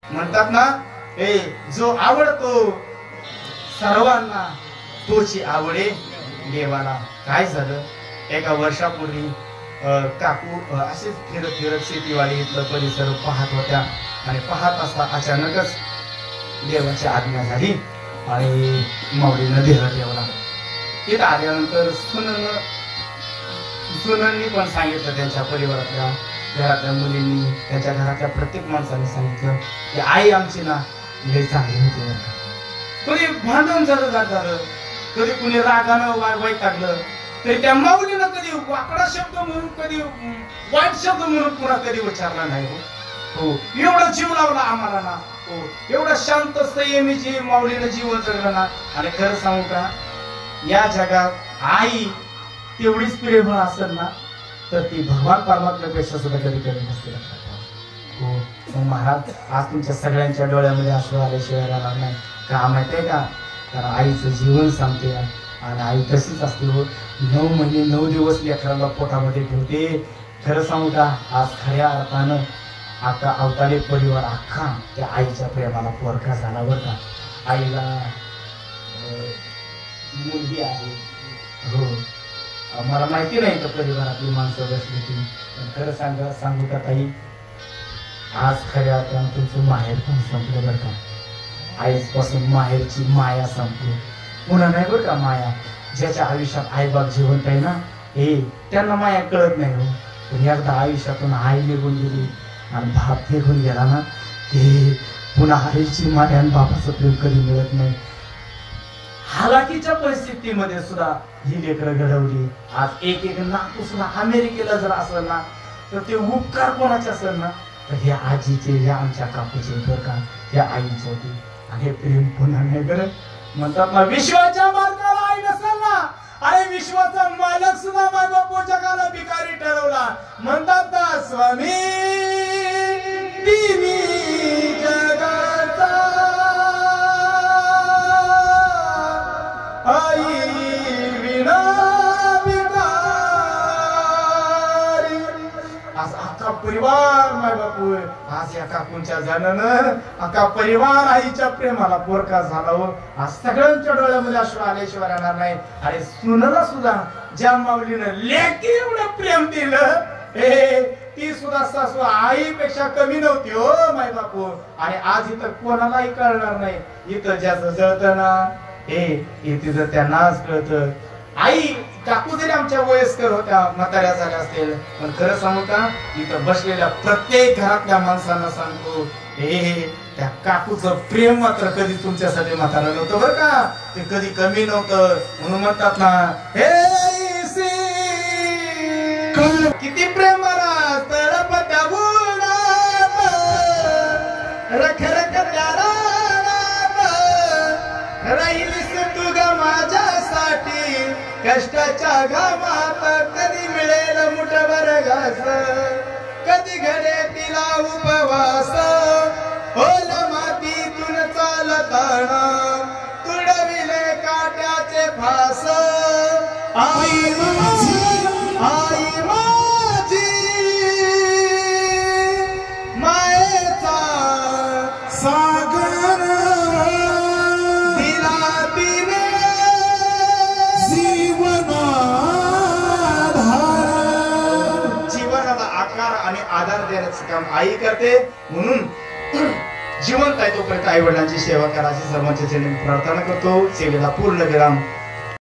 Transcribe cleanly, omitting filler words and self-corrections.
म्हणतात ना, जो आवडतो सर्वांना तोची आवडे देवाला. काय झालं, एका वर्षापूर्वी काकू असेच फिरत फिरत शेतीवाडी इथलं परिसर पाहत होत्या आणि पाहत असता अचानकच देवाची आज्ञा झाली आणि माऊलीनं देह ठेवला. तिथं आल्यानंतर सुनंनी पण सांगितलं, त्यांच्या परिवारातल्या घरातल्या मुलींनी, त्यांच्या घरातल्या प्रत्येक माणसाने सांगितलं की आई आमची ना लय चांगली होती. कधी भांडण झालं, कधी कुणी रागानं वैतागलं तरी त्या माऊलीनं कधी वाकडा शब्द म्हणून, कधी वाईट शब्द म्हणून पुन्हा कधी उच्चारला नाही. हो, एवढा जीव लावला आम्हाला ना. हो, एवढा शांत संयमीची माऊलीनं जीवन जगलं ना. आणि खरं सांगू का, या जगात आई तेवढीच प्रेमळ असेल ना तर ती भगवान परमात्म्यापेक्षा सुद्धा कधी कमी नसते. हो, मग महाराज आज तुमच्या सगळ्यांच्या डोळ्यामध्ये अश्रू आल्याशिवाय राहणार नाही. का माहितीये का, कारण आईचं जीवन सांगते आणि आई तशीच असते. हो, 9 महिने 9 दिवस लेकराला पोटामध्ये ठेवते. खरं सांगू का, आज खऱ्या अर्थानं आता अवताडे परिवार अख्खा त्या आईच्या प्रेमाला पोरका झाला बरं का. आईला मुलगी आहे. हो, मला माहिती नाही तर परिवारातली माणसं बसली ती, पण खरं सांगू का ताई, आज खऱ्या अर्थानं तुमचं माहेर पण संपलं बरं का. आईपासून माहेरची माया संपली, पुन्हा नाही बरं का माया. ज्याच्या आयुष्यात आईबाप जिवंत आहे ना, त्यांना माया कळत नाही. हो, पण एकदा आयुष्यातून आई निघून गेली आणि बाप निघून गेला ना, पुन्हा आईची माया आणि बापाचं प्रेम कधी मिळत नाही. हालाकीच्या परिस्थितीमध्ये सुद्धा ही लेकरं घडवली. आज एक नातू सुद्धा अमेरिकेला जर असेल ना तर ते उपकार कोणाचे असेल ना तर हे आजीचे, हे आमच्या काकूचे बरं का, हे आईचे होते. आणि हे प्रेम पुन्हा नाही करत. म्हणतात ना, विश्वाच्या मालकाला आई नसेल ना, अरे विश्वाचा मालक सुद्धा माय बापू जगाला भिकारी ठरवला. म्हणतात ना, स्वामी तिन्ही जगाचा आई विना भिकारी. आज अख्खा परिवार माय बापू, आज या काकूंच्या जाण्यानं अख्खा परिवार आईच्या प्रेमाला पोरका झाला. हो, आज सगळ्यांच्या डोळ्यामध्ये अश्रू आल्याशिवाय राहणार नाही. अरे सुनला सुद्धा ज्या माऊलीनं लेकी एवढं प्रेम दिलं, ती सुद्धा सासू आईपेक्षा कमी नव्हती. हो माय बापू, आणि आज इथं कोणालाही कळणार नाही. इथं ज्याचं जळतं ना, तिथं त्यांनाच कळतं. आई काकू जरी आमच्या वयस्कर होत्या, म्हाताऱ्या झाल्या असतील, पण खरं सांगू का, इथं बसलेल्या प्रत्येक घरातल्या माणसांना सांगतो, त्या काकूचं प्रेम मात्र कधी तुमच्यासाठी म्हातारा नव्हतं बरं का. ते कधी कमी नव्हतं. म्हणून म्हणतात ना, किती प्रेमाला तळपत्या बुडात रख रख राहिलीस तू ग माझ्यासाठी. कष्टाच्या घामात कधी मिळेल मुठभर घास, कधी घडे तिला उपवास. ओल मातीतून चालताना तुडविले काट्याचे फास. आई माझी, आई माझी मायेचा सागर दिला तिने जीवनाला आकार आणि आधार देण्याचं काम आई करते. म्हणून जिवंत आहे तोपर्यंत आई वडिलांची सेवा करायची सर्वांच्या प्रार्थना करतो. सेवेला पूर्ण विराम.